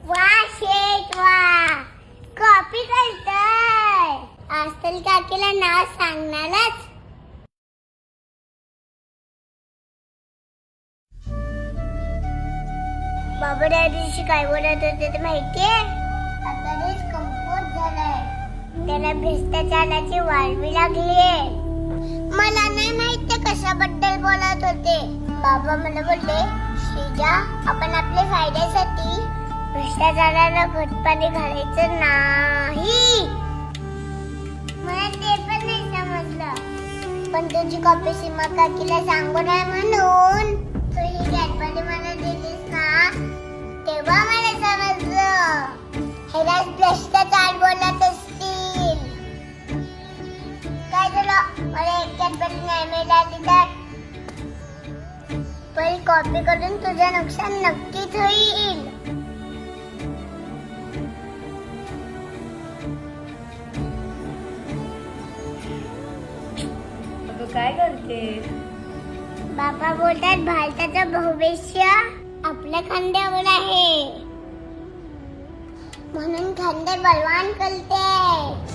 वा शेट वा, कॉपी करताय. आजकाल काकीला नाव सांगणारच. बाबा त्या दिवशी काय बोलत होते ते माहितीये? आता देश कंपोज झालाय, त्याला भ्रष्टाचाराची वाळवी लागलीये. मला नाही माहित ते कशाबद्दल बोलत होते. बाबा मला बोलले, श्रीजा आपण आपल्या फायद्यासाठी भ्रष्टाचाराला घटपाणी घालायचं नाही. मला ते पण नाही समजलं, पण तुझी कॉपी सीमा काकीला सांगू नये म्हणून तू ही घटपाणी मला दिलीस ना, तेव्हा मला समजलं ह्याला भ्रष्टाचार बोलत असतील. काय झालं, मला एक घटपाणी नाही मिळाली तर पण कॉपी करून तुझं नुकसान नक्कीच होईल. काय करते? बाबा बोलतात भारताचं भविष्य आपल्या खांद्यावर आहे, म्हणून खांदे बलवान करते.